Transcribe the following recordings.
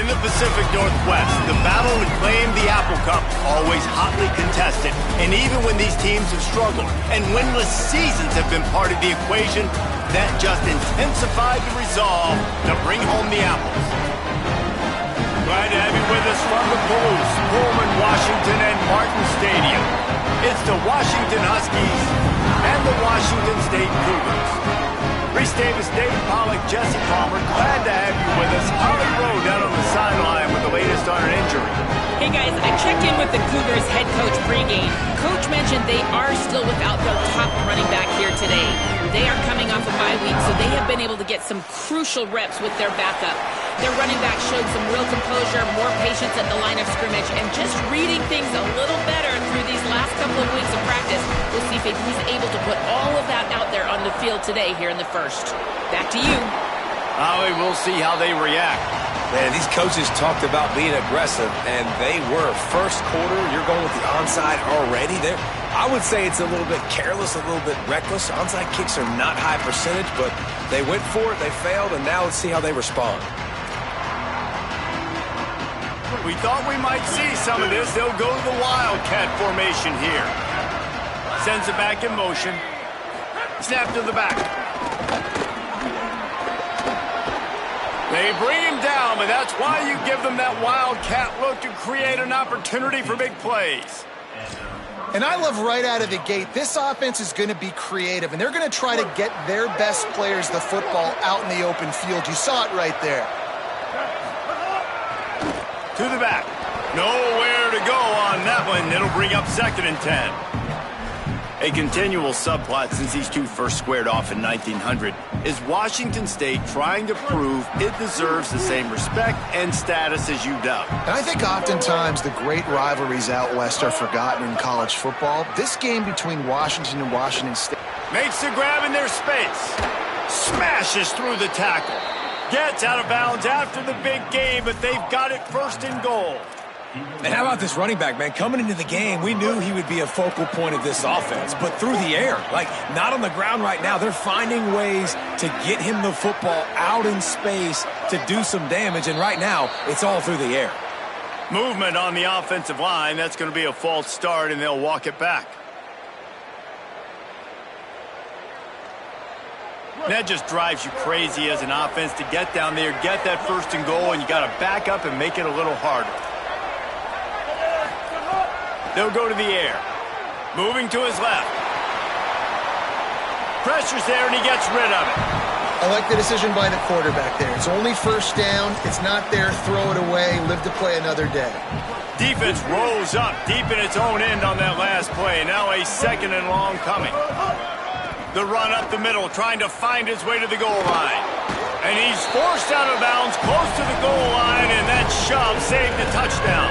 In the Pacific Northwest, the battle to claim the Apple Cup always hotly contested. And even when these teams have struggled and winless seasons have been part of the equation, that just intensified the resolve to bring home the apples. Glad to have you with us from the Palouse, Pullman, Washington, and Martin Stadium. It's the Washington Huskies and the Washington State Cougars. Reese Davis, Dave Pollock, Jesse Palmer, glad to have you with us. Holly Rowe down on the sideline with the latest on an injury. Hey guys, I checked in with the Cougars head coach pregame. Coach mentioned they are still without their top running back here today. They are coming off a bye week, so they have been able to get some crucial reps with their backup. Their running back showed some real composure, more patience at the line of scrimmage, and just reading things a little better through these last couple of weeks of practice. We'll see if he's able to put all of that out there on the field today here in the first. Back to you. Holly, we'll see how they react. Man, these coaches talked about being aggressive, and they were. First quarter, you're going with the onside already. I would say it's a little bit careless, a little bit reckless. Onside kicks are not high percentage, but they went for it, they failed, and now let's see how they respond. We thought we might see some of this. They'll go to the Wildcat formation here. Sends it back in motion. Snap to the back. They bring him down, but that's why you give them that Wildcat look to create an opportunity for big plays. And I love right out of the gate, this offense is going to be creative, and they're going to try to get their best players the football out in the open field. You saw it right there. To the back. Nowhere to go on that one. It'll bring up 2nd and 10. A continual subplot since these two first squared off in 1900 is Washington State trying to prove it deserves the same respect and status as UW. And I think oftentimes the great rivalries out west are forgotten in college football. This game between Washington and Washington State makes the grab in their space. Smashes through the tackle. Gets out of bounds after the big game, but they've got it 1st and goal. And how about this running back, man? Coming into the game, we knew he would be a focal point of this offense, but through the air, like not on the ground right now. They're finding ways to get him the football out in space to do some damage, and right now, it's all through the air. Movement on the offensive line. That's going to be a false start, and they'll walk it back. That just drives you crazy as an offense to get down there, get that 1st and goal, and you got to back up and make it a little harder. They'll go to the air. Moving to his left. Pressure's there, and he gets rid of it. I like the decision by the quarterback there. It's only 1st down. It's not there. Throw it away. Live to play another day. Defense rose up deep in its own end on that last play. Now a 2nd and long coming. The run up the middle, trying to find his way to the goal line. And he's forced out of bounds, close to the goal line, and that shove saved the touchdown.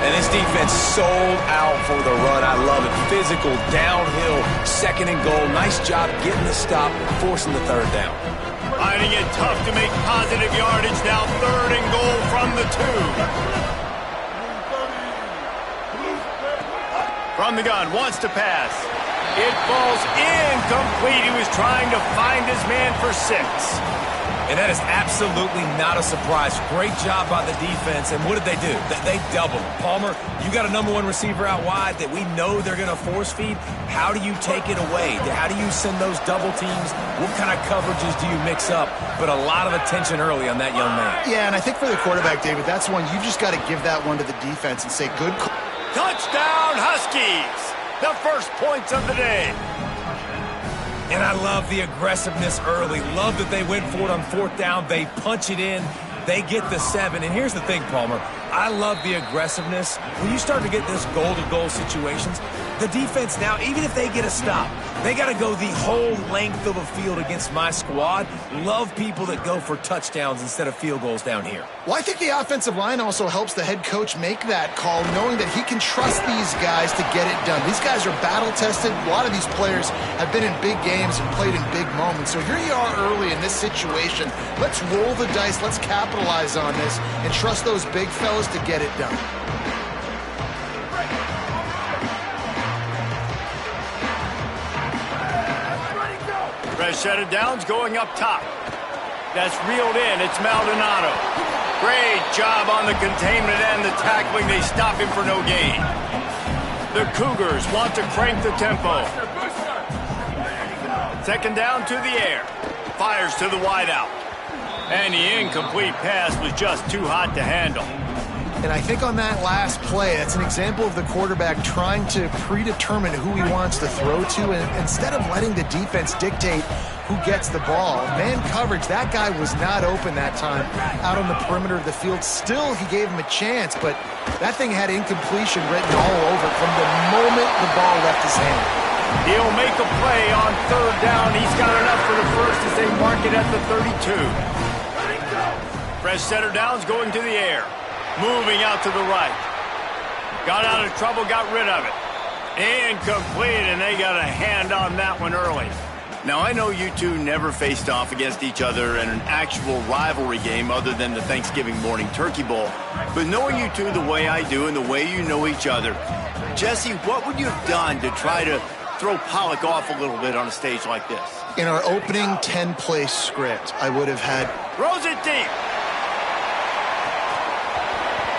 And this defense sold out for the run. I love it. Physical, downhill, 2nd and goal. Nice job getting the stop, forcing the 3rd down. Finding it tough to make positive yardage. Now 3rd and goal from the 2. From the gun, wants to pass. It falls incomplete. He was trying to find his man for 6. And that is absolutely not a surprise. Great job by the defense. And what did they do? They doubled. Palmer, you got a number 1 receiver out wide that we know they're going to force feed. How do you take it away? How do you send those double teams? What kind of coverages do you mix up? But a lot of attention early on that young man. Yeah, and I think for the quarterback, David, that's one you've just got to give that one to the defense and say, good call. Touchdown, Huskies! The first points of the day. And I love the aggressiveness early. Love that they went for it on 4th down. They punch it in. They get the 7. And here's the thing, Palmer. I love the aggressiveness. When you start to get this goal-to-goal situations, the defense now, even if they get a stop, they got to go the whole length of a field against my squad. Love people that go for touchdowns instead of field goals down here. Well, I think the offensive line also helps the head coach make that call, knowing that he can trust these guys to get it done. These guys are battle-tested. A lot of these players have been in big games and played in big moments. So here you are early in this situation. Let's roll the dice. Let's capitalize on this and trust those big fellas to get it done. Fresh set of downs going up top. That's reeled in. It's Maldonado. Great job on the containment and the tackling. They stop him for no gain. The Cougars want to crank the tempo. Second down to the air. Fires to the wideout. And the incomplete pass was just too hot to handle. And I think on that last play, that's an example of the quarterback trying to predetermine who he wants to throw to, and instead of letting the defense dictate who gets the ball. Man coverage, that guy was not open that time out on the perimeter of the field. Still, he gave him a chance, but that thing had incompletion written all over it from the moment the ball left his hand. He'll make a play on third down. He's got enough for the first as they mark it at the 32. Fresh center down's going to the air. Moving out to the right. Got out of trouble, got rid of it. Incomplete, and they got a hand on that one early. Now, I know you two never faced off against each other in an actual rivalry game other than the Thanksgiving morning turkey bowl. But knowing you two the way I do and the way you know each other, Jesse, what would you have done to try to throw Pollock off a little bit on a stage like this? In our opening 10-play script, I would have had... Throws it deep.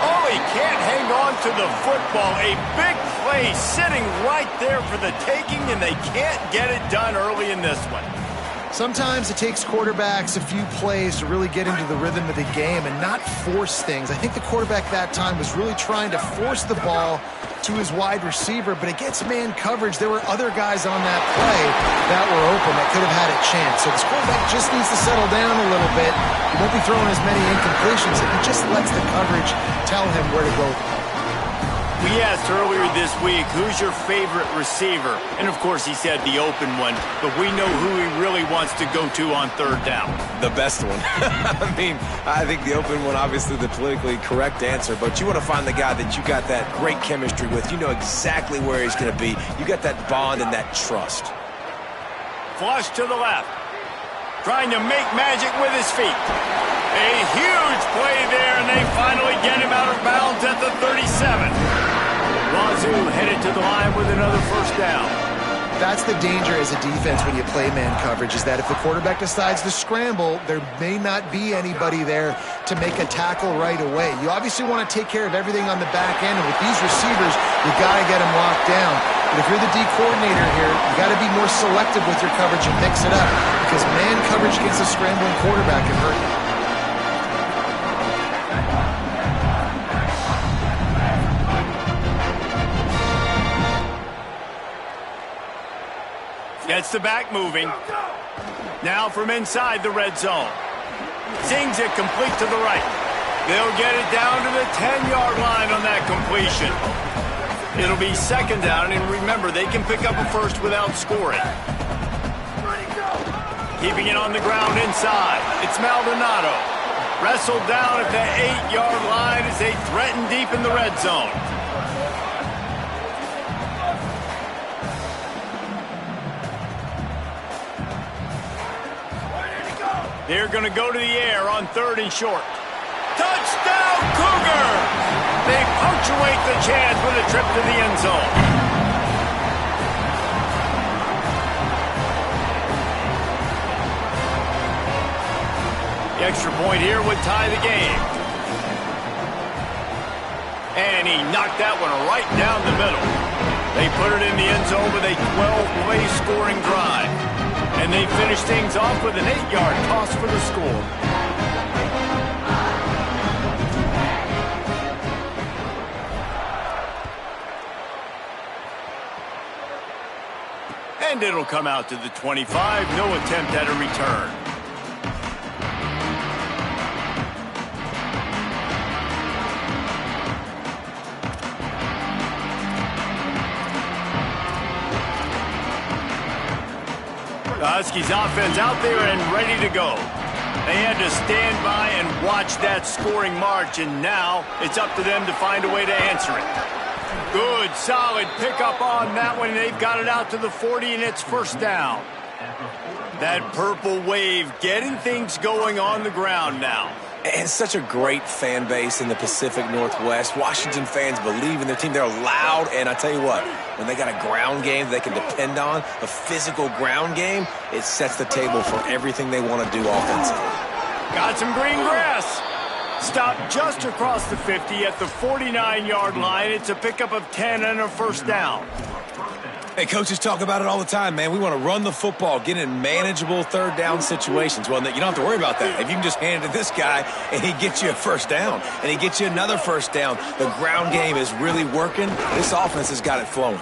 Oh, he can't hang on to the football. A big play sitting right there for the taking, and they can't get it done early in this one. Sometimes it takes quarterbacks a few plays to really get into the rhythm of the game and not force things. I think the quarterback that time was really trying to force the ball to his wide receiver, but against man coverage, there were other guys on that play that were open that could have had a chance. So this quarterback just needs to settle down a little bit. He won't be throwing as many incompletions if he just lets the coverage tell him where to go. We asked earlier this week, who's your favorite receiver? And, of course, he said the open one, but we know who he really wants to go to on third down. The best one. I mean, I think the open one, obviously the politically correct answer, but you want to find the guy that you got that great chemistry with. You know exactly where he's going to be. You got that bond and that trust. Flush to the left. Trying to make magic with his feet. A huge play there, and they finally get him out of bounds at the 37. Wazoo headed to the line with another first down. That's the danger as a defense when you play man coverage, is that if the quarterback decides to scramble, there may not be anybody there to make a tackle right away. You obviously want to take care of everything on the back end, and with these receivers, you got to get them locked down. But if you're the D coordinator here, you got to be more selective with your coverage and mix it up, because man coverage against a scrambling quarterback can hurt you. Gets the back moving. Now from inside the red zone. Sings it complete to the right. They'll get it down to the 10-yard line on that completion. It'll be second down, and remember, they can pick up a first without scoring. Keeping it on the ground inside. It's Maldonado. Wrestled down at the 8-yard line as they threaten deep in the red zone. They're going to go to the air on third and short. Touchdown, Cougars! They punctuate the chance with a trip to the end zone. The extra point here would tie the game. And he knocked that one right down the middle. They put it in the end zone with a 12-play scoring drive. And they finish things off with an 8-yard toss for the score. And it'll come out to the 25. No attempt at a return. The Huskies offense out there and ready to go. They had to stand by and watch that scoring march, and now it's up to them to find a way to answer it. Good, solid pickup on that one. They've got it out to the 40, and it's first down. That purple wave getting things going on the ground now. And such a great fan base in the Pacific Northwest. Washington fans believe in their team. They're loud, and I tell you what, when they got a ground game they can depend on, a physical ground game, it sets the table for everything they want to do offensively. Got some green grass. Stopped just across the 50 at the 49-yard line. It's a pickup of 10 and a first down. Hey, coaches talk about it all the time, man. We want to run the football, get in manageable third down situations. Well, you don't have to worry about that. If you can just hand it to this guy and he gets you a first down and he gets you another first down, the ground game is really working. This offense has got it flowing.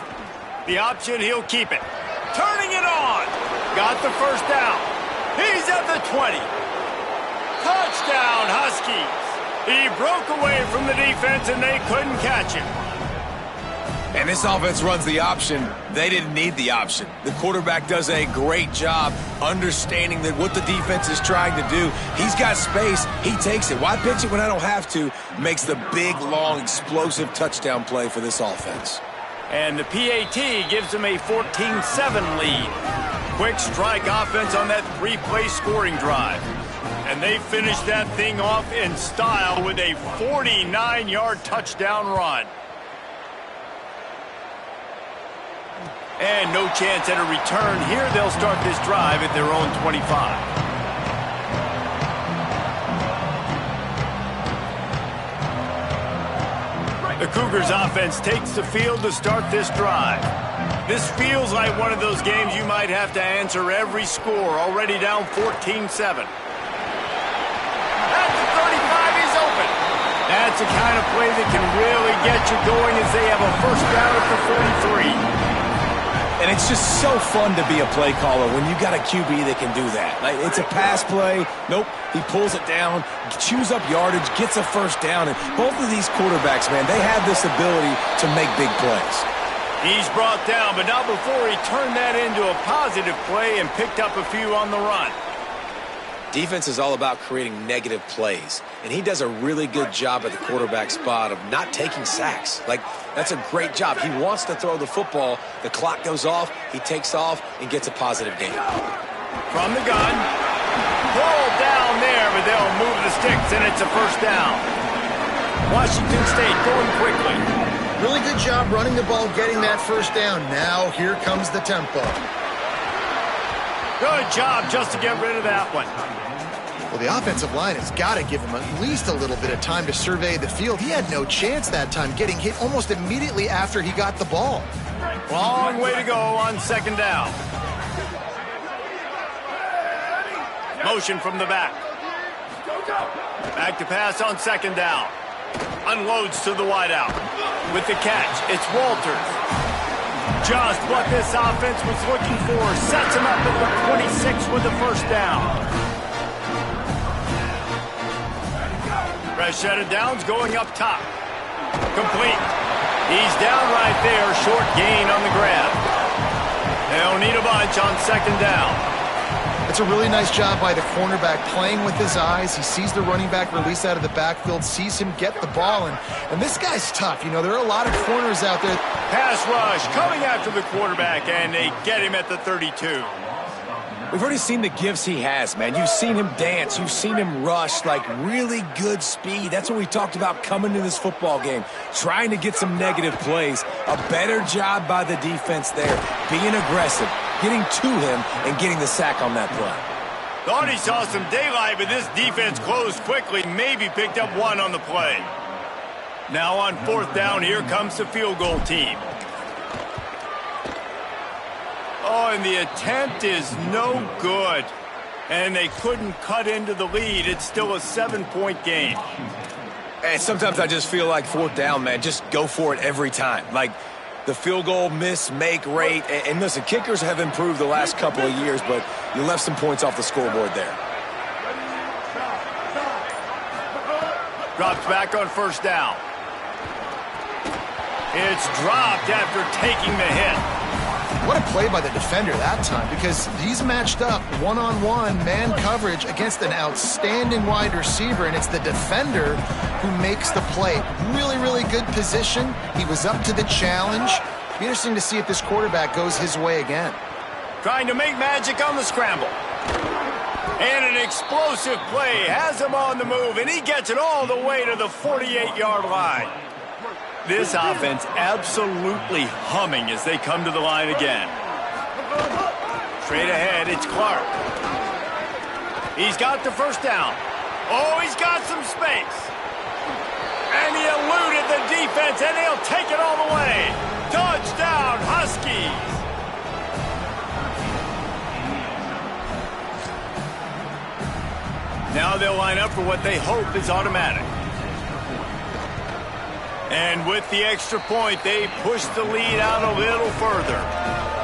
The option, he'll keep it. Turning it on. Got the first down. He's at the 20. Touchdown, Huskies. He broke away from the defense and they couldn't catch him. And this offense runs the option. They didn't need the option. The quarterback does a great job understanding that what the defense is trying to do. He's got space. He takes it. Why pitch it when I don't have to? Makes the big, long, explosive touchdown play for this offense. And the PAT gives them a 14-7 lead. Quick strike offense on that three-play scoring drive. And they finish that thing off in style with a 49-yard touchdown run. And no chance at a return here. They'll start this drive at their own 25. The Cougars offense takes the field to start this drive. This feels like one of those games you might have to answer every score. Already down 14-7. At the 35, he's open. That's the kind of play that can really get you going as they have a first down at the 43. And it's just so fun to be a play caller when you got a QB that can do that. Like, it's a pass play. Nope, he pulls it down, chews up yardage, gets a first down. And both of these quarterbacks, man, they have this ability to make big plays. He's brought down, but not before he turned that into a positive play and picked up a few on the run. Defense is all about creating negative plays, and he does a really good job at the quarterback spot of not taking sacks. Like, that's a great job. He wants to throw the football. The clock goes off. He takes off and gets a positive gain. From the gun. Pulled down there, but they'll move the sticks, and it's a first down. Washington State going quickly. Really good job running the ball, getting that first down. Now here comes the tempo. Good job just to get rid of that one. Well, the offensive line has got to give him at least a little bit of time to survey the field. He had no chance that time, getting hit almost immediately after he got the ball. Long way to go on second down. Motion from the back. Back to pass on second down. Unloads to the wideout. With the catch, it's Walters. Just what this offense was looking for. Sets him up at the 26 with the first down. Fresh set of downs going up top. Complete. He's down right there. Short gain on the grab. They'll need a bunch on second down. It's a really nice job by the cornerback playing with his eyes. He sees the running back release out of the backfield, sees him get the ball, and this guy's tough. You know, there are a lot of corners out there. Pass rush coming after the quarterback, and they get him at the 32. We've already seen the gifts he has, man. You've seen him dance. You've seen him rush, like really good speed. That's what we talked about coming to this football game, trying to get some negative plays. A better job by the defense there, being aggressive, getting to him, and getting the sack on that play. Thought he saw some daylight, but this defense closed quickly, maybe picked up one on the play. Now on fourth down, here comes the field goal team. Oh, and the attempt is no good. And they couldn't cut into the lead. It's still a 7-point game. And sometimes I just feel like fourth down, man, just go for it every time. Like the field goal miss-make rate. And listen, kickers have improved the last couple of years, but you left some points off the scoreboard there. Drops back on first down. It's dropped after taking the hit. What a play by the defender that time, because he's matched up one-on-one man coverage against an outstanding wide receiver, and it's the defender who makes the play. Really, really good position. He was up to the challenge. Be interesting to see if this quarterback goes his way again. Trying to make magic on the scramble. And an explosive play has him on the move, and he gets it all the way to the 48-yard line. This offense absolutely humming as they come to the line again. Straight ahead, it's Clark. He's got the first down. Oh, he's got some space. And he eluded the defense, and he'll take it all the way. Touchdown, Huskies. Now they'll line up for what they hope is automatic. And with the extra point, they push the lead out a little further.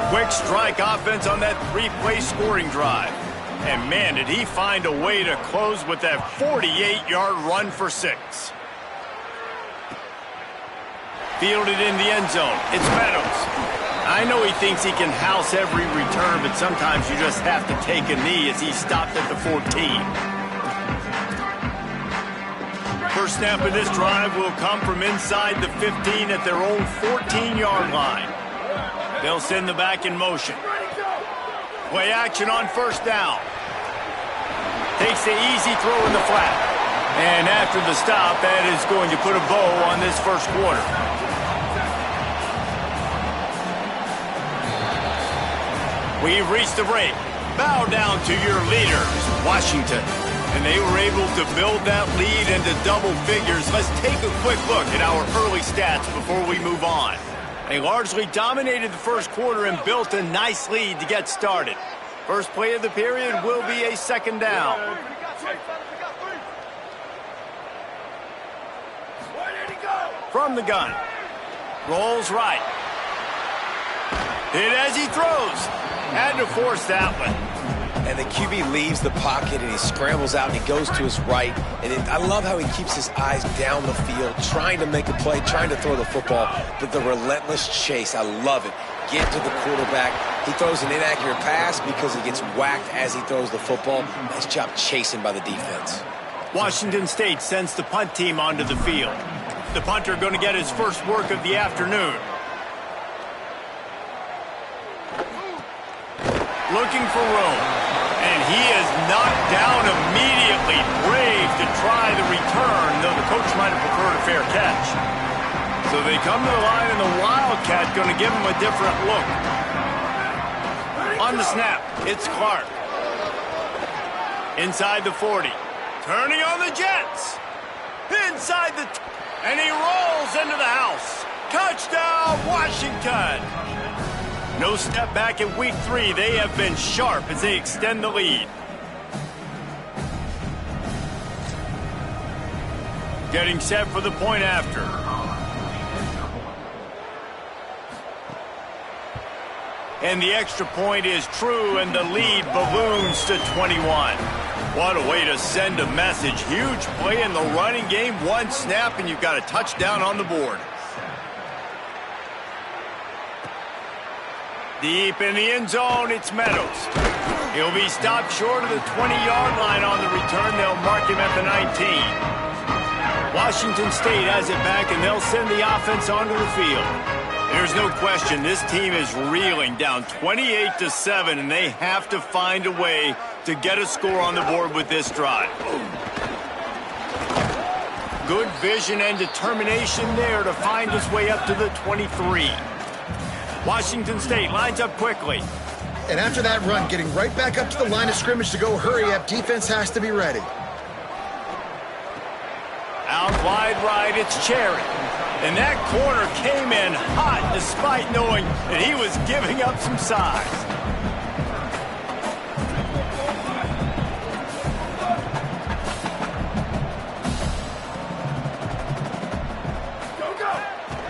Quick strike offense on that three-play scoring drive. And man, did he find a way to close with that 48-yard run for 6. Fielded in the end zone. It's Meadows. I know he thinks he can house every return, but sometimes you just have to take a knee as he stopped at the 14. First snap of this drive will come from inside the 15 at their own 14-yard line. They'll send the back in motion. Play action on first down. Takes the easy throw in the flat. And after the stop, that is going to put a bow on this first quarter. We've reached the break. Bow down to your leaders, Washington. And they were able to build that lead into double figures. Let's take a quick look at our early stats before we move on. They largely dominated the first quarter and built a nice lead to get started. First play of the period will be a second down. From the gun. Rolls right. Hit as he throws. Had to force that one. And the QB leaves the pocket and he scrambles out and he goes to his right. And I love how he keeps his eyes down the field, trying to make a play, trying to throw the football, but the relentless chase, I love it. Get to the quarterback. He throws an inaccurate pass because he gets whacked as he throws the football. Nice job chasing by the defense. Washington State sends the punt team onto the field. The punter going to get his first work of the afternoon. Looking for room. And he is knocked down immediately. Brave to try the return, though the coach might have preferred a fair catch. So they come to the line, and the Wildcat going to give him a different look. On the snap, it's Clark. Inside the 40. Turning on the Jets. Inside the... and he rolls into the house. Touchdown, Washington. No step back in week 3. They have been sharp as they extend the lead. Getting set for the point after. And the extra point is true, and the lead balloons to 21. What a way to send a message. Huge play in the running game. One snap, and you've got a touchdown on the board. Deep in the end zone, it's Meadows. He'll be stopped short of the 20-yard line on the return. They'll mark him at the 19. Washington State has it back, and they'll send the offense onto the field. There's no question this team is reeling, down 28-7, and they have to find a way to get a score on the board with this drive. Good vision and determination there to find his way up to the 23. Washington State lines up quickly. And after that run, getting right back up to the line of scrimmage to go hurry up, defense has to be ready. Out wide right, it's Cherry. And that corner came in hot despite knowing that he was giving up some size.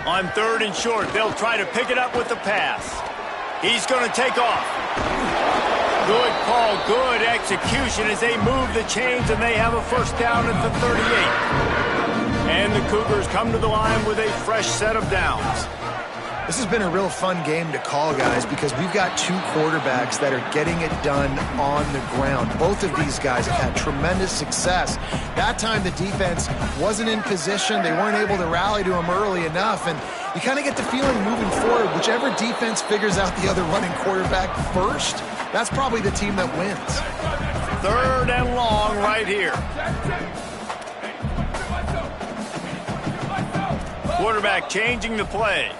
On third and short, they'll try to pick it up with the pass. He's going to take off. Good call, good execution as they move the chains, and they have a first down at the 38. And the Cougars come to the line with a fresh set of downs. This has been a real fun game to call, guys, because we've got two quarterbacks that are getting it done on the ground. Both of these guys have had tremendous success. That time the defense wasn't in position. They weren't able to rally to him early enough, and you kind of get the feeling moving forward, whichever defense figures out the other running quarterback first, that's probably the team that wins. Third and long right here. Quarterback changing the play.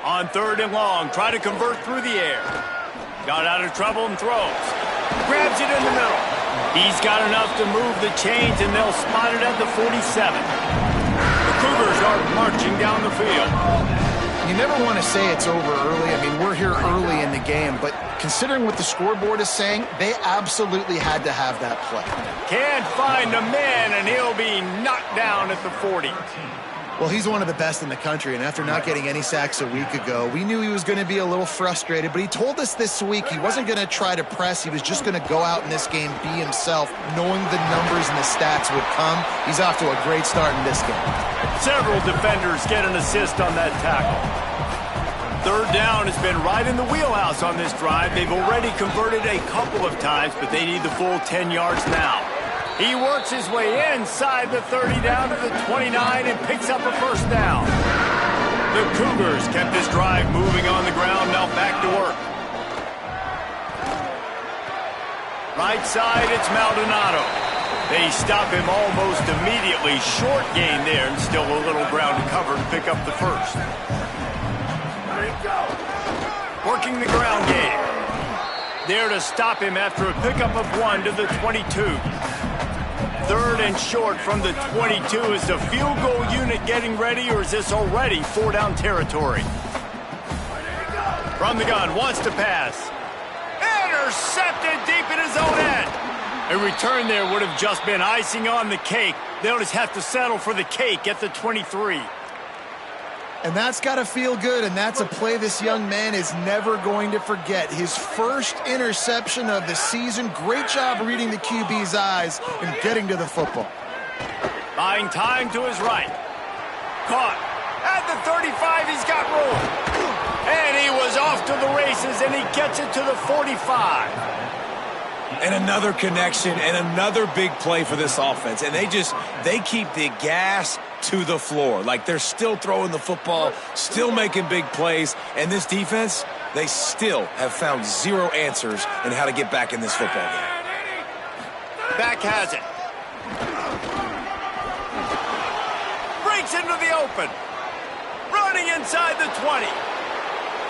On third and long, try to convert through the air. Got out of trouble and throws. Grabs it in the middle. He's got enough to move the chains, and they'll spot it at the 47. The Cougars are marching down the field. You never want to say it's over early. I mean, we're here early in the game, but considering what the scoreboard is saying, they absolutely had to have that play. Can't find a man, and he'll be knocked down at the 40. Well, he's one of the best in the country, and after not getting any sacks a week ago, we knew he was going to be a little frustrated, but he told us this week he wasn't going to try to press. He was just going to go out in this game, be himself, knowing the numbers and the stats would come. He's off to a great start in this game. Several defenders get an assist on that tackle. Third down has been right in the wheelhouse on this drive. They've already converted a couple of times, but they need the full 10 yards now. He works his way inside the 30 down to the 29 and picks up a first down. The Cougars kept this drive moving on the ground, now back to work. Right side, it's Maldonado. They stop him almost immediately. Short gain there, and still a little ground to cover to pick up the first. Working the ground game. There to stop him after a pickup of 1 to the 22. Third and short from the 22. Is the field goal unit getting ready, or is this already 4-down territory? From the gun, wants to pass. Intercepted deep in his own end. A return there would have just been icing on the cake. They'll just have to settle for the cake at the 23. And that's got to feel good, and that's a play this young man is never going to forget. His first interception of the season. Great job reading the QB's eyes and getting to the football. Buying time to his right. Caught. At the 35, he's got room. And he was off to the races, and he gets it to the 45. And another connection and another big play for this offense. And they keep the gas to the floor. Like they're still throwing the football, still making big plays. And this defense, they still have found zero answers in how to get back in this football game. Back has it. Breaks into the open. Running inside the 20.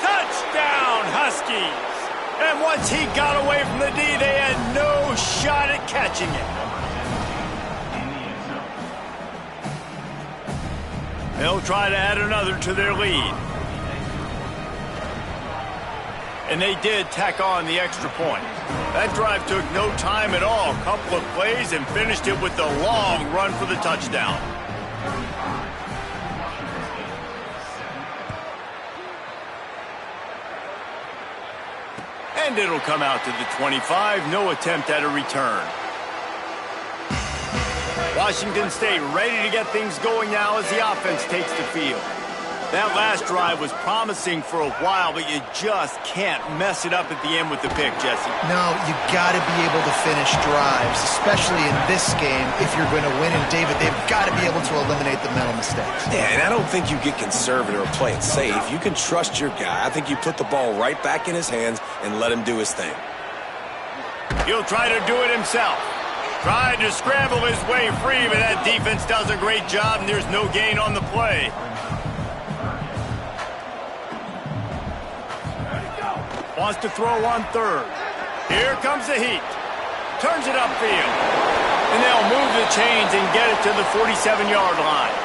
Touchdown, Huskies. And once he got away from the D, they had no shot at catching it. They'll try to add another to their lead. And they did tack on the extra point. That drive took no time at all. A couple of plays and finished it with the long run for the touchdown. And it'll come out to the 25. No attempt at a return. Washington State ready to get things going now as the offense takes the field. That last drive was promising for a while, but you just can't mess it up at the end with the pick, Jesse. No, you got to be able to finish drives, especially in this game if you're going to win. And, David, they've got to be able to eliminate the mental mistakes. Yeah, and I don't think you get conservative or play it safe. You can trust your guy. I think you put the ball right back in his hands and let him do his thing. He'll try to do it himself. Tried to scramble his way free, but that defense does a great job, and there's no gain on the play. Wants to throw on third. Here comes the heat. Turns it upfield. And they'll move the chains and get it to the 47-yard line.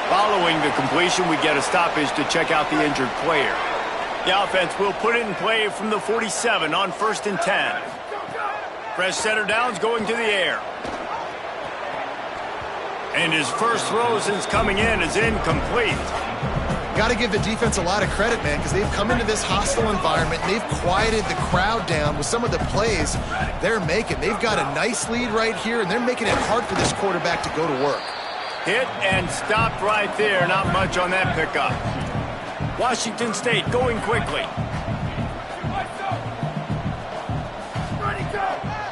Following the completion, we get a stoppage to check out the injured player. The offense will put it in play from the 47 on 1st and 10. Fresh center downs going to the air. And his first throw since coming in is incomplete. Got to give the defense a lot of credit, man, because they've come into this hostile environment. They've quieted the crowd down with some of the plays they're making. They've got a nice lead right here, and they're making it hard for this quarterback to go to work. Hit and stopped right there. Not much on that pickup. Washington State going quickly.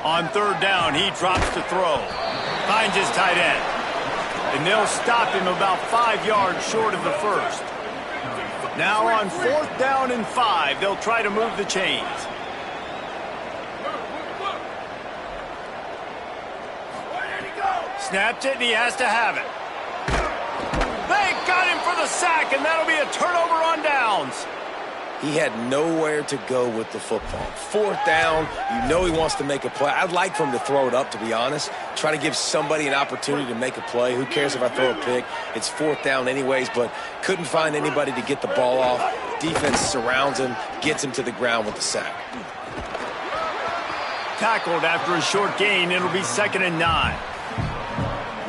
On third down, he drops to throw. Finds his tight end. And they'll stop him about 5 yards short of the first. Now on 4th down and 5, they'll try to move the chains. Snapped it, and he has to have it. They got him for the sack, and that'll be a turnover on downs. He had nowhere to go with the football. Fourth down, you know he wants to make a play. I'd like for him to throw it up, to be honest. Try to give somebody an opportunity to make a play. Who cares if I throw a pick? It's fourth down anyways, but couldn't find anybody to get the ball off. Defense surrounds him, gets him to the ground with the sack. Tackled after a short gain. It'll be 2nd and 9.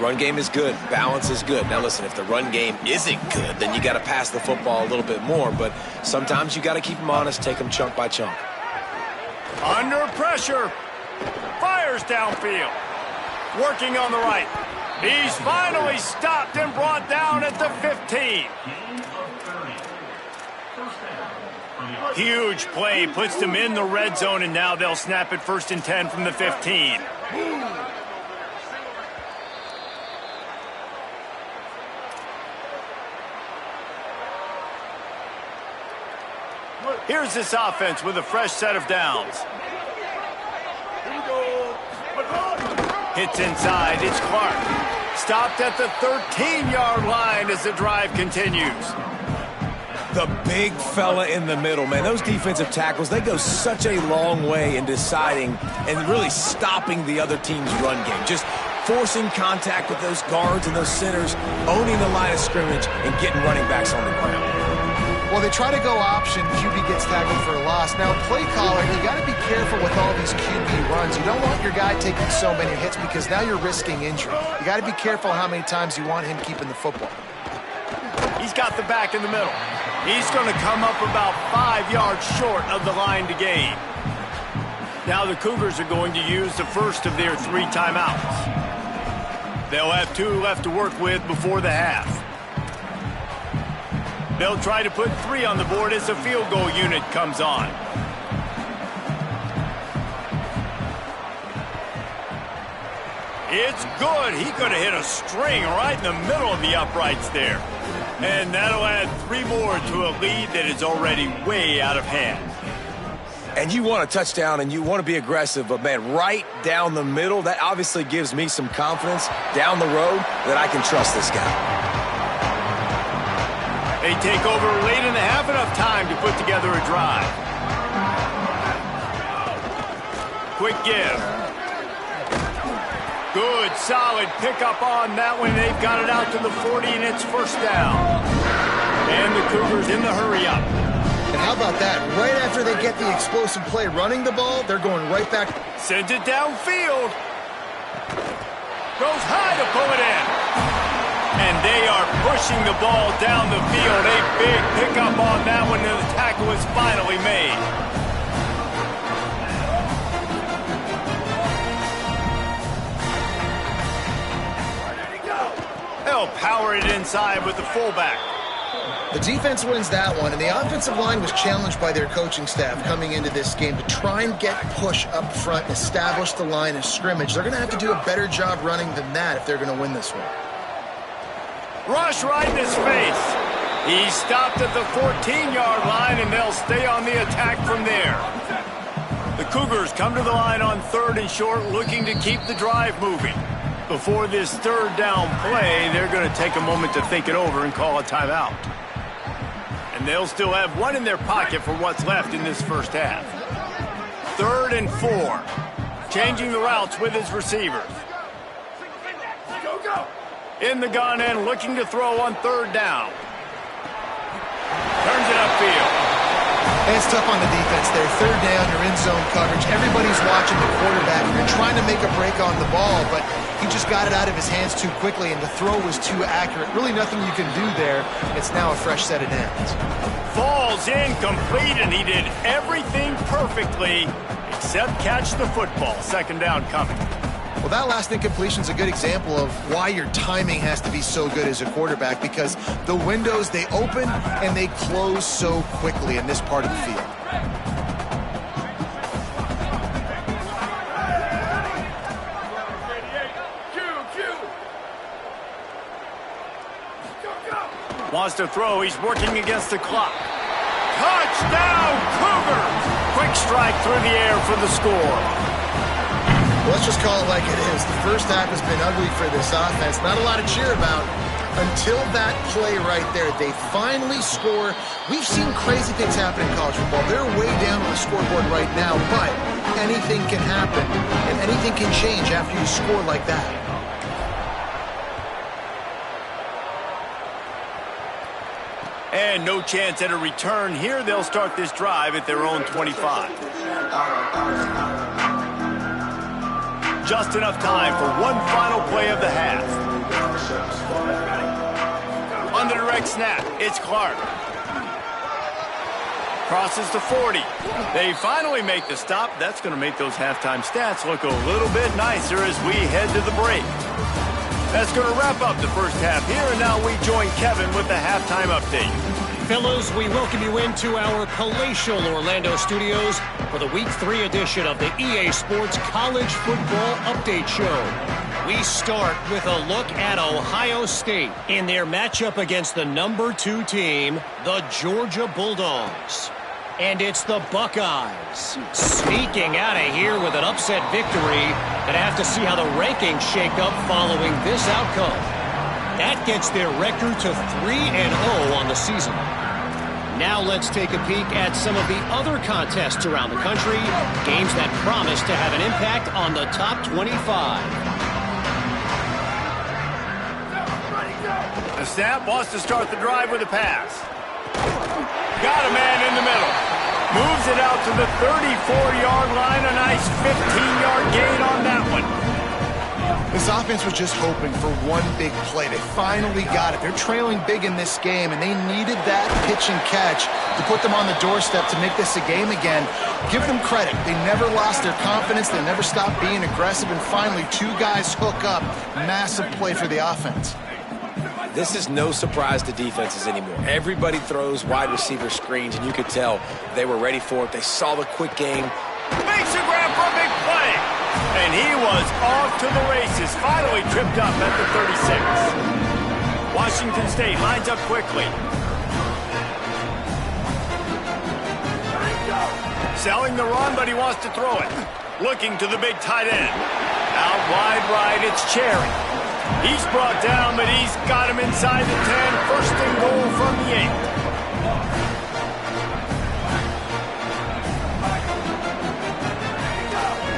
Run game is good. Balance is good. Now, listen, if the run game isn't good, then you got to pass the football a little bit more. But sometimes you got to keep them honest, take them chunk by chunk. Under pressure. Fires downfield. Working on the right. He's finally stopped and brought down at the 15. Huge play. Puts them in the red zone, and now they'll snap it 1st and 10 from the 15. Here's this offense with a fresh set of downs. Hits inside. It's Clark. Stopped at the 13-yard line as the drive continues. The big fella in the middle, man. Those defensive tackles, they go such a long way in deciding and really stopping the other team's run game. Just forcing contact with those guards and those centers, owning the line of scrimmage, and getting running backs on the ground. Well, they try to go option. QB gets tackled for a loss. Now, play caller, you got to be careful with all these QB runs. You don't want your guy taking so many hits because now you're risking injury. You got to be careful how many times you want him keeping the football. He's got the back in the middle. He's going to come up about 5 yards short of the line to gain. Now the Cougars are going to use the first of their 3 timeouts. They'll have 2 left to work with before the half. They'll try to put 3 on the board as the field goal unit comes on. It's good. He could have hit a string right in the middle of the uprights there. And that'll add 3 more to a lead that is already way out of hand. And you want a touchdown and you want to be aggressive, but, man, right down the middle, that obviously gives me some confidence down the road that I can trust this guy. They take over late in the half, enough time to put together a drive. Quick give. Good, solid pickup on that one. They've got it out to the 40, and it's 1st down. And the Cougars in the hurry-up. And how about that? Right after they get the explosive play running the ball, they're going right back. Sends it downfield. Goes high to pull it in. And they are pushing the ball down the field. A big pickup on that one, and the tackle is finally made. They'll power it inside with the fullback. The defense wins that one, and the offensive line was challenged by their coaching staff coming into this game to try and get push up front and establish the line of scrimmage. They're going to have to do a better job running than that if they're going to win this one. Rush right in his face. He stopped at the 14-yard line, and they'll stay on the attack from there. The Cougars come to the line on 3rd and short, looking to keep the drive moving. Before this 3rd down play, they're going to take a moment to think it over and call a timeout. And they'll still have 1 in their pocket for what's left in this first half. 3rd and 4. Changing the routes with his receivers. In the gun and looking to throw on 3rd down. Turns it upfield. And it's tough on the defense there. 3rd down, you're in zone coverage. Everybody's watching the quarterback. You're trying to make a break on the ball, but he just got it out of his hands too quickly, and the throw was too accurate. Really nothing you can do there. It's now a fresh set of downs. Falls incomplete, and he did everything perfectly except catch the football. 2nd down coming. Well, that last incompletion is a good example of why your timing has to be so good as a quarterback, because the windows, they open and they close so quickly in this part of the field. Wants to throw. He's working against the clock. Touchdown, Cougars! Quick strike through the air for the score. Well, let's just call it like it is. The first half has been ugly for this offense. Not a lot to cheer about. Until that play right there, they finally score. We've seen crazy things happen in college football. They're way down on the scoreboard right now, but anything can happen, and anything can change after you score like that. And no chance at a return here. They'll start this drive at their own 25. Just enough time for one final play of the half. On the direct snap, it's Clark. Crosses the 40. They finally make the stop. That's going to make those halftime stats look a little bit nicer as we head to the break. That's going to wrap up the first half here, and now we join Kevin with the halftime update. Fellas, we welcome you into our palatial Orlando studios for the Week 3 edition of the EA Sports College Football Update Show. We start with a look at Ohio State in their matchup against the number 2 team, the Georgia Bulldogs. And it's the Buckeyes sneaking out of here with an upset victory. Gonna have to see how the rankings shake up following this outcome. That gets their record to 3-0 on the season. Now let's take a peek at some of the other contests around the country, games that promise to have an impact on the top 25. The snap wants to start the drive with a pass. Got a man in the middle. Moves it out to the 34-yard line. A nice 15-yard gain on that one. This offense was just hoping for one big play. They finally got it. They're trailing big in this game, and they needed that pitch and catch to put them on the doorstep to make this a game again. Give them credit. They never lost their confidence. They never stopped being aggressive, and finally 2 guys hook up. Massive play for the offense. This is no surprise to defenses anymore. Everybody throws wide receiver screens, and you could tell they were ready for it. They saw the quick game. Makes a grab for a big play. And he was off to the races. Finally tripped up at the 36. Washington State lines up quickly. Selling the run, but he wants to throw it. Looking to the big tight end. Out wide right, it's Cherry. He's brought down, but he's got him inside the 10. First and goal from the 8.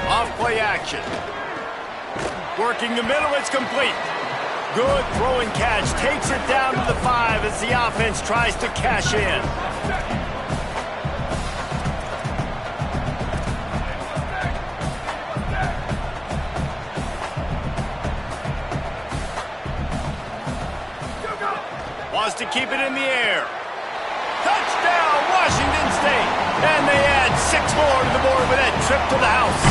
Off-play action. Working the middle, it's complete. Good throw and catch. Takes it down to the 5 as the offense tries to cash in. Wants to keep it in the air. Touchdown, Washington State. And they add 6 more to the board with that trip to the house.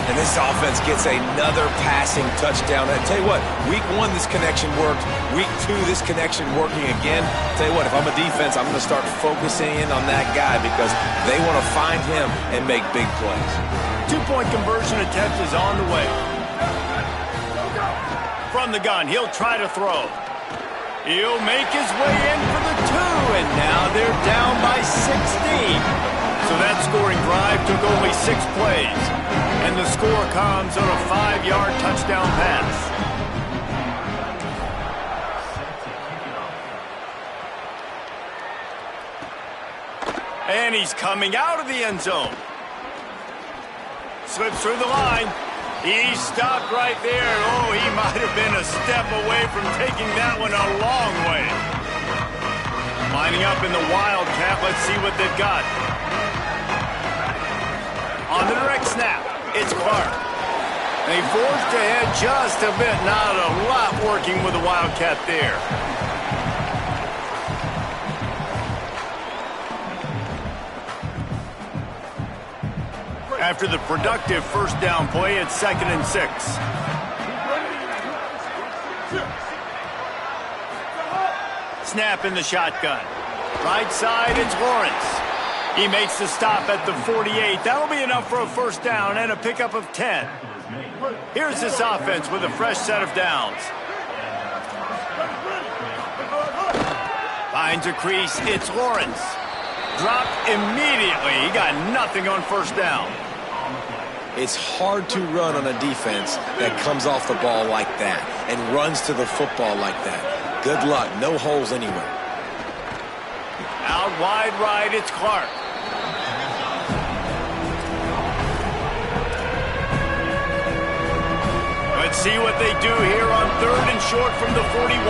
And this offense gets another passing touchdown. I tell you what, week 1, this connection worked. Week 2, this connection working again. Tell you what, if I'm a defense, I'm going to start focusing in on that guy because they want to find him and make big plays. 2-point conversion attempt is on the way. From the gun, he'll try to throw. He'll make his way in for the 2, and now they're down by 16. So that scoring drive took only 6 plays, and the score comes on a 5-yard touchdown pass. And he's coming out of the end zone. Slips through the line. He stopped right there. Oh, he might have been a step away from taking that one a long way. Lining up in the Wildcat. Let's see what they've got. On the direct snap, it's Clark. They forged ahead just a bit. Not a lot working with the Wildcat there. After the productive first down play, it's 2nd and 6. Snap in the shotgun. Right side, it's Lawrence. He makes the stop at the 48. That'll be enough for a first down and a pickup of 10. Here's this offense with a fresh set of downs. Finds a crease, it's Lawrence. Dropped immediately. He got nothing on first down. It's hard to run on a defense that comes off the ball like that and runs to the football like that. Good luck. No holes anywhere. Out wide right, it's Clark. Let's see what they do here on 3rd and short from the 41.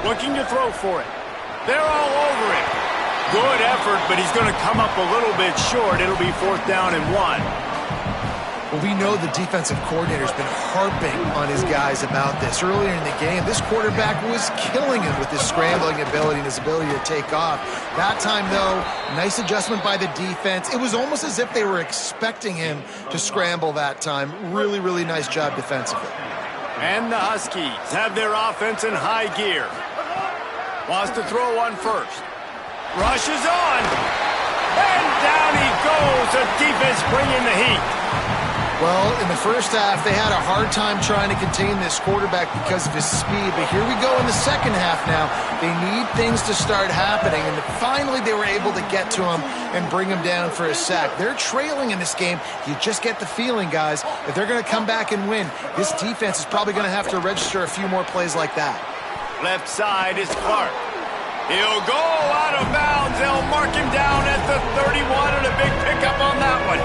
Looking to throw for it. They're all over it. Good effort, but he's going to come up a little bit short. It'll be 4th down and 1. Well, we know the defensive coordinator's been harping on his guys about this. Earlier in the game, this quarterback was killing him with his scrambling ability and his ability to take off. That time, though, nice adjustment by the defense. It was almost as if they were expecting him to scramble that time. Really, really nice job defensively. And the Huskies have their offense in high gear. Wants to throw on first. Rushes on. And down he goes. The defense bringing the heat. Well, in the first half, they had a hard time trying to contain this quarterback because of his speed. But here we go in the second half now. They need things to start happening. And finally, they were able to get to him and bring him down for a sack. They're trailing in this game. You just get the feeling, guys, if they're going to come back and win, this defense is probably going to have to register a few more plays like that. Left side is Clark. He'll go out of bounds. They'll mark him down at the 31 and a big pickup on that one.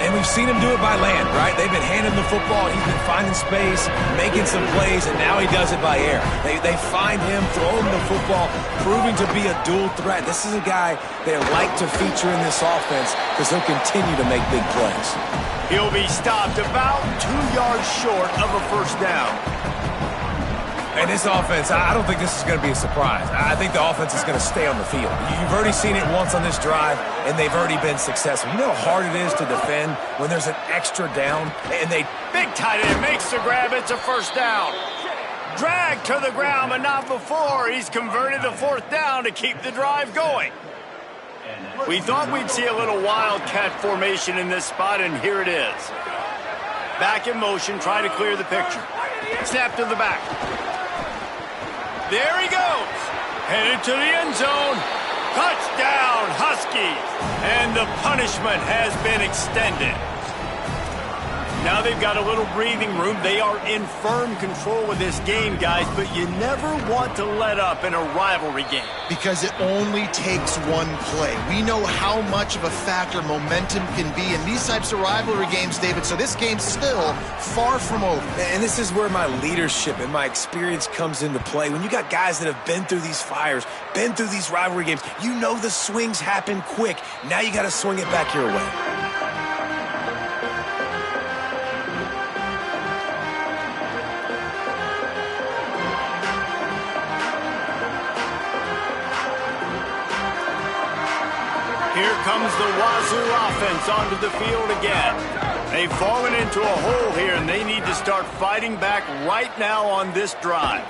And we've seen him do it by land, right? They've been handing the football. He's been finding space, making some plays, and now he does it by air. They find him, throw him the football, proving to be a dual threat. This is a guy they like to feature in this offense because he'll continue to make big plays. He'll be stopped about 2 yards short of a 1st down. And this offense, I don't think this is going to be a surprise. I think the offense is going to stay on the field. You've already seen it once on this drive, and they've already been successful. You know how hard it is to defend when there's an extra down, and they... Big tight end makes the grab. It's a 1st down. Dragged to the ground, but not before. He's converted the 4th down to keep the drive going. We thought we'd see a little wildcat formation in this spot, and here it is. Back in motion, trying to clear the picture. Snap to the back. There he goes. Headed to the end zone. Touchdown, Huskies. And the punishment has been extended. Now they've got a little breathing room. They are in firm control of this game, guys, but you never want to let up in a rivalry game. Because it only takes one play. We know how much of a factor momentum can be in these types of rivalry games, David, so this game's still far from over. And this is where my leadership and my experience comes into play. When you got guys that have been through these fires, been through these rivalry games, you know the swings happen quick. Now you got to swing it back your way. Here comes the Wazoo offense onto the field again. They've fallen into a hole here, and they need to start fighting back right now on this drive.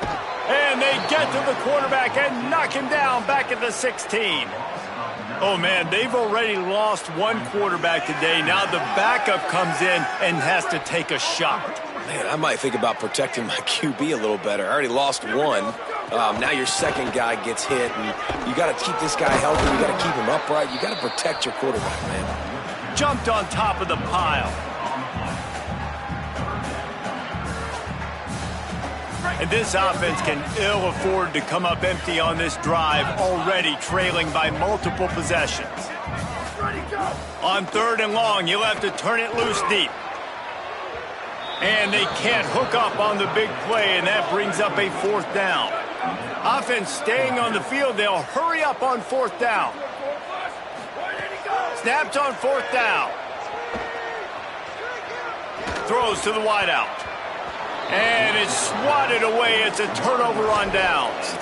And they get to the quarterback and knock him down back at the 16. Oh, man, they've already lost one quarterback today. Now the backup comes in and has to take a shot. Man, I might think about protecting my QB a little better. I already lost one. Now your second guy gets hit, and you got to keep this guy healthy. You got to keep him upright. You got to protect your quarterback, man. Jumped on top of the pile. And this offense can ill afford to come up empty on this drive, already trailing by multiple possessions. On 3rd and long, you'll have to turn it loose deep. And they can't hook up on the big play, and that brings up a 4th down. Offense staying on the field. They'll hurry up on 4th down. Snapped on 4th down. Throws to the wideout. And it's swatted away. It's a turnover on downs.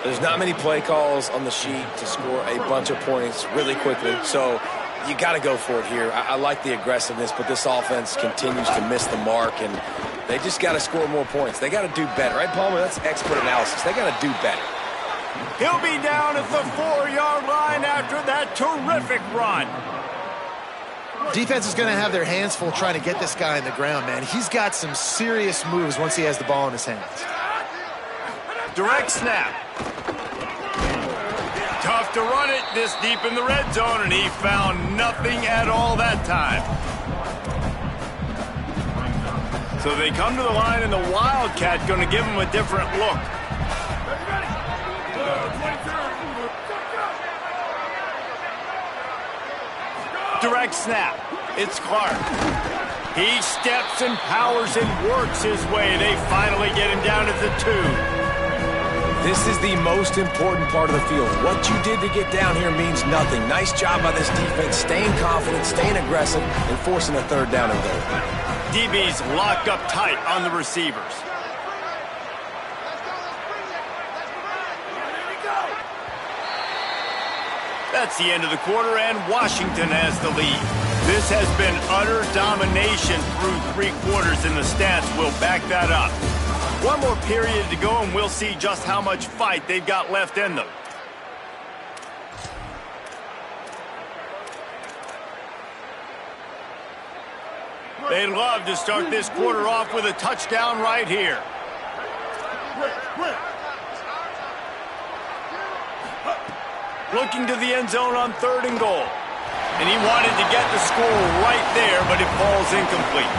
There's not many play calls on the sheet to score a bunch of points really quickly, so you got to go for it here. I like the aggressiveness, but this offense continues to miss the mark, and they just got to score more points. They got to do better, right, Palmer? That's expert analysis. They got to do better. He'll be down at the 4-yard line after that terrific run. Defense is going to have their hands full trying to get this guy on the ground, man. He's got some serious moves once he has the ball in his hands. Direct snap. Tough to run it this deep in the red zone, and he found nothing at all that time. So they come to the line, and the Wildcat going to give him a different look. Direct snap. It's Clark. He steps and powers and works his way. They finally get him down at the 2. This is the most important part of the field. What you did to get down here means nothing. Nice job by this defense, staying confident, staying aggressive, and forcing a 3rd down and goal. DB's locked up tight on the receivers. That's the end of the quarter, and Washington has the lead. This has been utter domination through 3 quarters, and the stats will back that up. One more period to go, and we'll see just how much fight they've got left in them. They'd love to start this quarter off with a touchdown right here. Looking to the end zone on 3rd and goal. And he wanted to get the score right there, but it falls incomplete.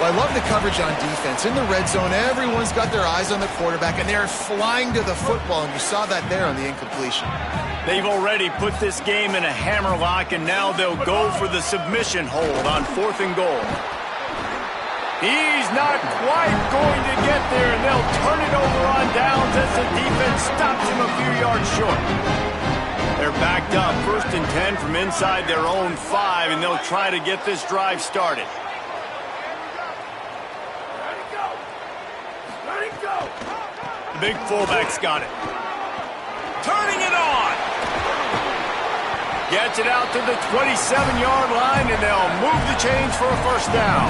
Well, I love the coverage on defense. In the red zone, everyone's got their eyes on the quarterback, and they're flying to the football, and you saw that there on the incompletion. They've already put this game in a hammerlock, and now they'll go for the submission hold on 4th and goal. He's not quite going to get there, and they'll turn it over on downs as the defense stops him a few yards short. They're backed up, 1st and 10 from inside their own 5, and they'll try to get this drive started. The big fullback's got it. Turning it on. Gets it out to the 27-yard line, and they'll move the chains for a 1st down.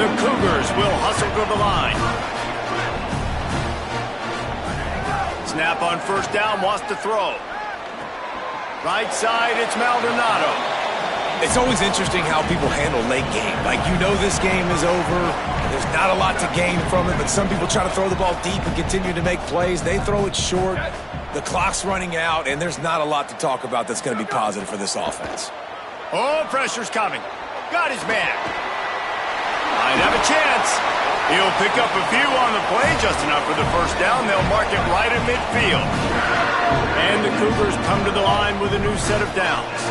The Cougars will hustle to the line. Snap on 1st down, wants to throw. Right side, it's Maldonado. It's always interesting how people handle late game. Like, you know this game is over. There's not a lot to gain from it, but some people try to throw the ball deep and continue to make plays. They throw it short. The clock's running out, and there's not a lot to talk about that's going to be positive for this offense. Oh, pressure's coming. Got his man. Might have a chance. He'll pick up a few on the play, just enough for the 1st down. They'll mark it right at midfield. And the Cougars come to the line with a new set of downs.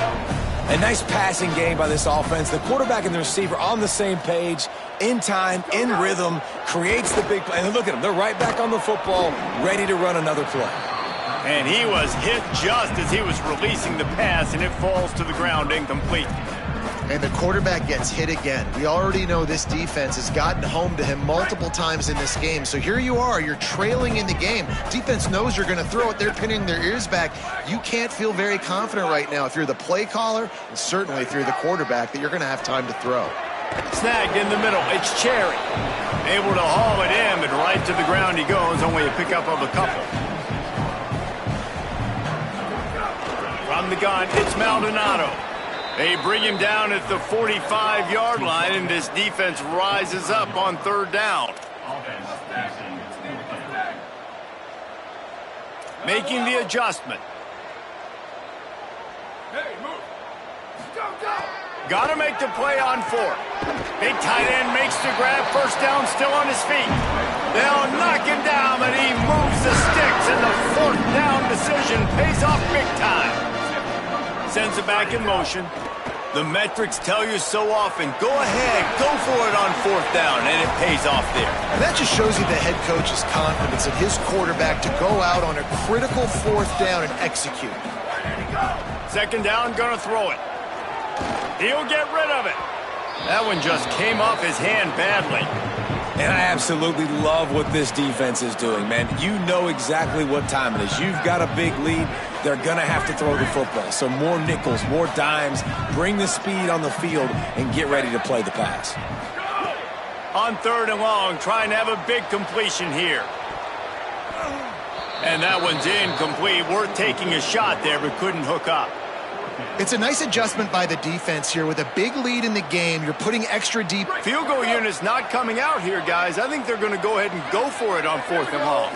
A nice passing game by this offense. The quarterback and the receiver on the same page, in time, in rhythm, creates the big play. And look at them. They're right back on the football, ready to run another play. And he was hit just as he was releasing the pass, and it falls to the ground incomplete. And the quarterback gets hit again. We already know this defense has gotten home to him multiple times in this game. So here you are, you're trailing in the game. Defense knows you're going to throw it. They're pinning their ears back. You can't feel very confident right now if you're the play caller, and certainly if you're the quarterback, that you're going to have time to throw. Snagged in the middle, it's Cherry. Able to haul it in, but right to the ground he goes, only a pickup of a couple. From the gun, it's Maldonado. They bring him down at the 45-yard line, and this defense rises up on 3rd down. Making the adjustment. Got to make the play on 4th. Big tight end makes the grab, 1st down, still on his feet. They'll knock him down, but he moves the sticks, and the 4th down decision pays off big time. Sends it back in motion. The metrics tell you so often, go ahead, go for it on 4th down, and it pays off there. And that just shows you the head coach's confidence in his quarterback to go out on a critical 4th down and execute. 2nd down, gonna throw it. He'll get rid of it. That one just came off his hand badly. And I absolutely love what this defense is doing, man. You know exactly what time it is. You've got a big lead. They're going to have to throw the football. So more nickels, more dimes, bring the speed on the field, and get ready to play the pass. On 3rd and long, trying to have a big completion here. And that one's incomplete. Worth taking a shot there, but couldn't hook up. It's a nice adjustment by the defense here. With a big lead in the game, you're putting extra deep. Field goal unit's not coming out here, guys. I think they're going to go ahead and go for it on 4th and long.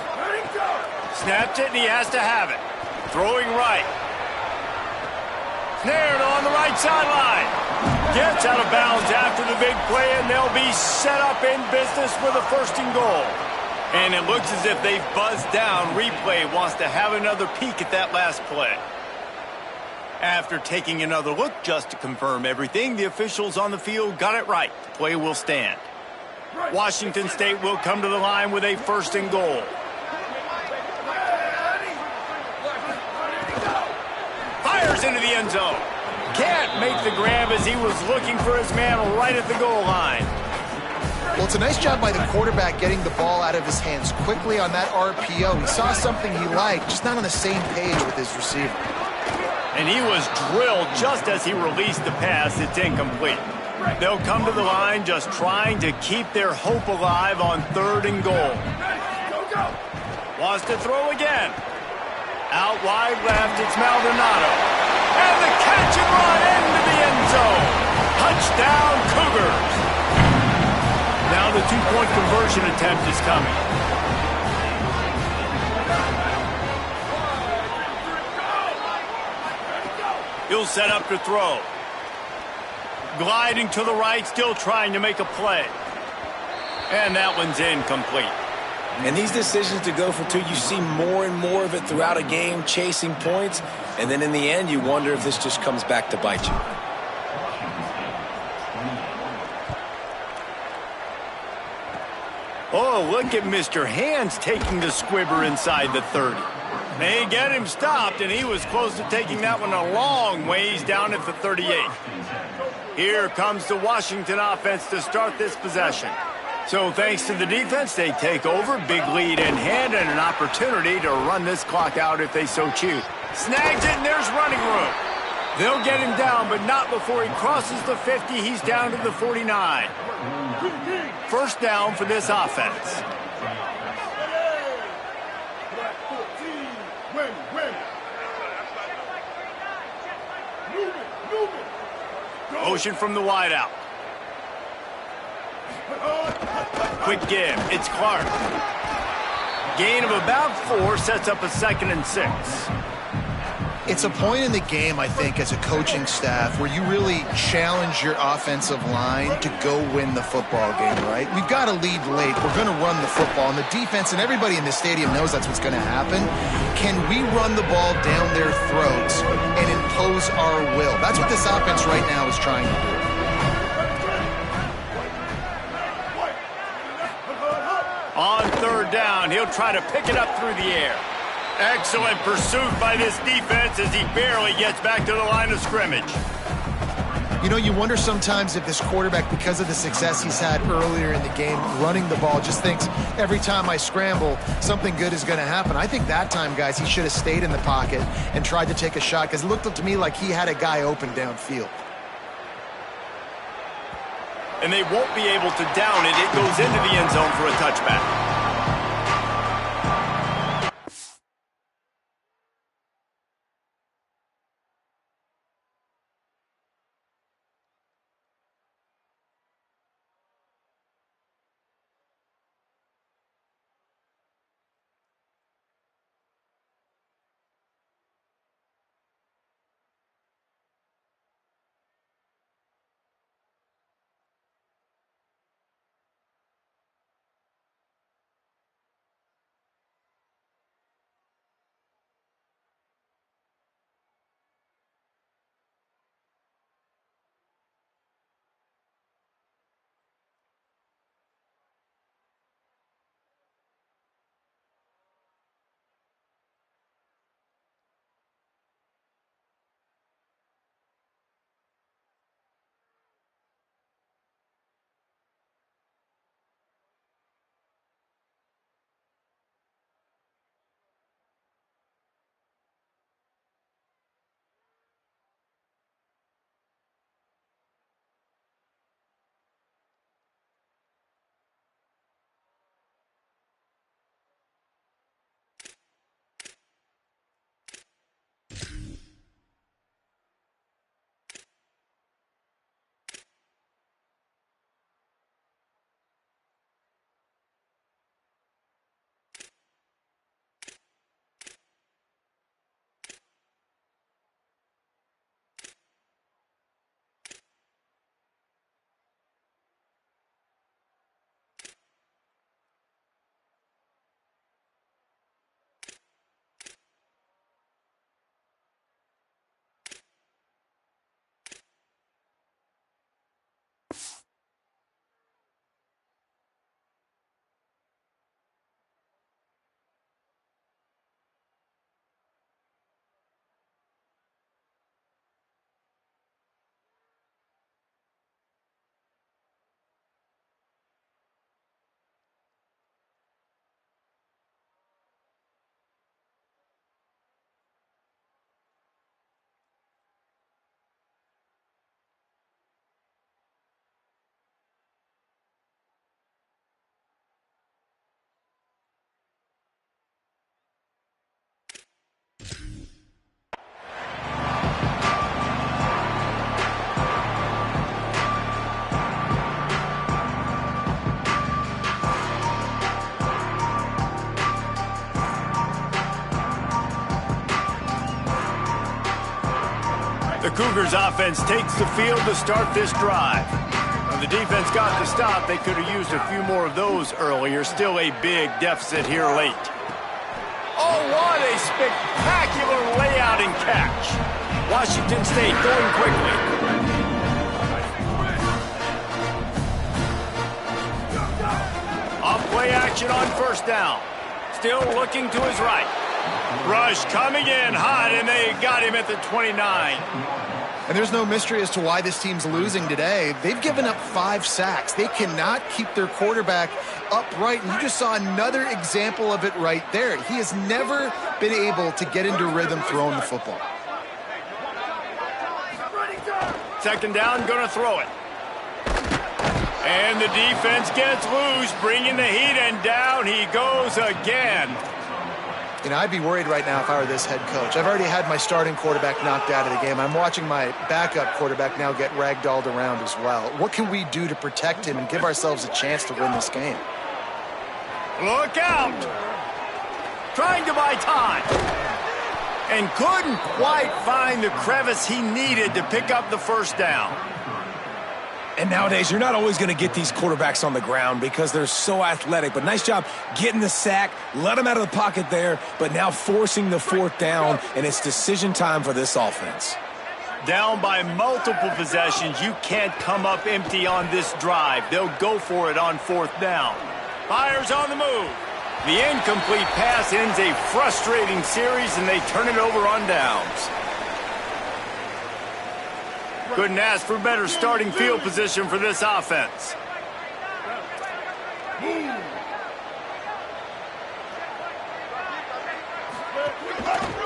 Snapped it, and he has to have it. Throwing right. Snared on the right sideline. Gets out of bounds after the big play, and they'll be set up in business with a 1st and goal. And it looks as if they've buzzed down. Replay wants to have another peek at that last play. After taking another look just to confirm everything, the officials on the field got it right. The play will stand. Washington State will come to the line with a 1st and goal. Fires into the end zone. Can't make the grab as he was looking for his man right at the goal line. Well, it's a nice job by the quarterback getting the ball out of his hands quickly on that RPO. He saw something he liked, just not on the same page with his receiver. And he was drilled just as he released the pass. It's incomplete. They'll come to the line just trying to keep their hope alive on 3rd and goal. Wants to throw again. Out wide left, it's Maldonado. And the catch and run into the end zone. Touchdown, Cougars. Now the 2-point conversion attempt is coming. He'll set up to throw. Gliding to the right, still trying to make a play. And that one's incomplete. And these decisions to go for 2, you see more and more of it throughout a game, chasing points. And then in the end, you wonder if this just comes back to bite you. Oh, look at Mr. Hands taking the squibber inside the 30. They get him stopped, and he was close to taking that one a long ways down at the 38. Here comes the Washington offense to start this possession. So thanks to the defense, they take over, big lead in hand, and an opportunity to run this clock out if they so choose. Snags it, and there's running room. They'll get him down, but not before he crosses the 50. He's down to the 49. 1st down for this offense. Motion from the wideout. Quick give. It's Clark. Gain of about 4 sets up a 2nd and 6. It's a point in the game, I think, as a coaching staff where you really challenge your offensive line to go win the football game, right? We've got to lead late. We're going to run the football. And the defense and everybody in the stadium knows that's what's going to happen. Can we run the ball down their throats and impose our will? That's what this offense right now is trying to do. On 3rd down, he'll try to pick it up through the air. Excellent pursuit by this defense as he barely gets back to the line of scrimmage. You know, you wonder sometimes if this quarterback, because of the success he's had earlier in the game, running the ball, just thinks every time I scramble, something good is going to happen. I think that time, guys, he should have stayed in the pocket and tried to take a shot because it looked to me like he had a guy open downfield. And they won't be able to down it. It goes into the end zone for a touchback. The Cougars offense takes the field to start this drive. When the defense got the stop, they could have used a few more of those earlier. Still a big deficit here late. Oh, what a spectacular layout and catch. Washington State going quickly. Off play action on first down. Still looking to his right. Rush coming in hot, and they got him at the 29. And there's no mystery as to why this team's losing today. They've given up 5 sacks. They cannot keep their quarterback upright, and you just saw another example of it right there. He has never been able to get into rhythm throwing the football. Second down, going to throw it. And the defense gets loose, bringing the heat, and down he goes again. You know, I'd be worried right now if I were this head coach. I've already had my starting quarterback knocked out of the game. I'm watching my backup quarterback now get ragdolled around as well. What can we do to protect him and give ourselves a chance to win this game? Look out! Trying to buy time. And couldn't quite find the crevice he needed to pick up the first down. And nowadays, you're not always going to get these quarterbacks on the ground because they're so athletic. But nice job getting the sack, let them out of the pocket there, but now forcing the fourth down, and it's decision time for this offense. Down by multiple possessions, you can't come up empty on this drive. They'll go for it on fourth down. Fires on the move. The incomplete pass ends a frustrating series, and they turn it over on downs. Couldn't ask for better starting field position for this offense.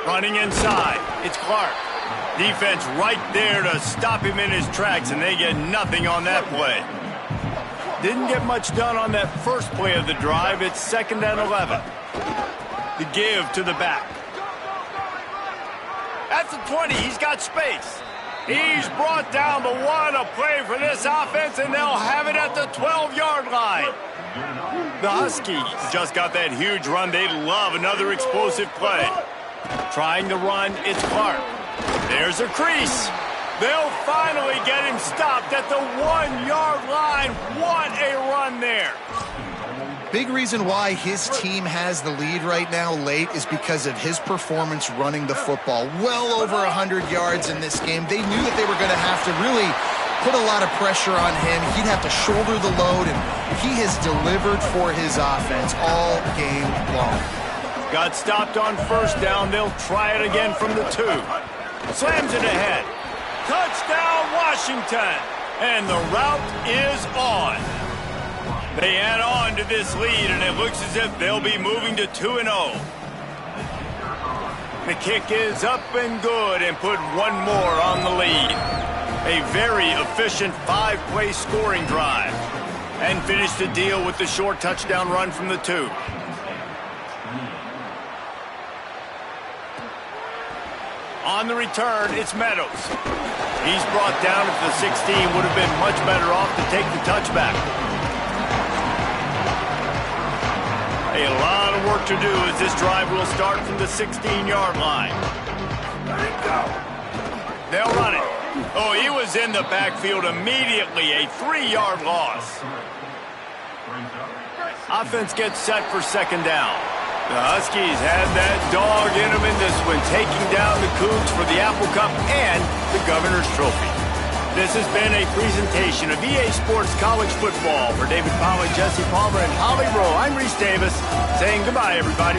Running inside, it's Clark. Defense right there to stop him in his tracks, and they get nothing on that play. Didn't get much done on that first play of the drive. It's 2nd and 11. The give to the back. At the 20, he's got space. He's brought down, but what a play for this offense, and they'll have it at the 12-yard line. The Huskies just got that huge run. They love another explosive play. Trying to run, it's Clark. There's a crease. They'll finally get him stopped at the 1-yard line. What a run there. Big reason why his team has the lead right now late is because of his performance running the football. Well over 100 yards in this game. They knew that they were going to have to really put a lot of pressure on him. He'd have to shoulder the load, and he has delivered for his offense all game long. Got stopped on first down. They'll try it again from the 2. Slams it ahead. Touchdown, Washington. And the route is on. They add on to this lead, and it looks as if they'll be moving to 2-0. The kick is up and good, and put one more on the lead. A very efficient 5-play scoring drive. And finish the deal with the short touchdown run from the 2. On the return, it's Meadows. He's brought down at the 16. Would have been much better off to take the touchback. A lot of work to do as this drive will start from the 16-yard line. They'll run it. Oh, he was in the backfield immediately. A 3-yard loss. Offense gets set for 2nd down. The Huskies had that dog in them in this one, taking down the Cougs for the Apple Cup and the Governor's Trophy. This has been a presentation of EA Sports College Football. For David Powell, Jesse Palmer, and Holly Rowe, I'm Reese Davis, saying goodbye, everybody.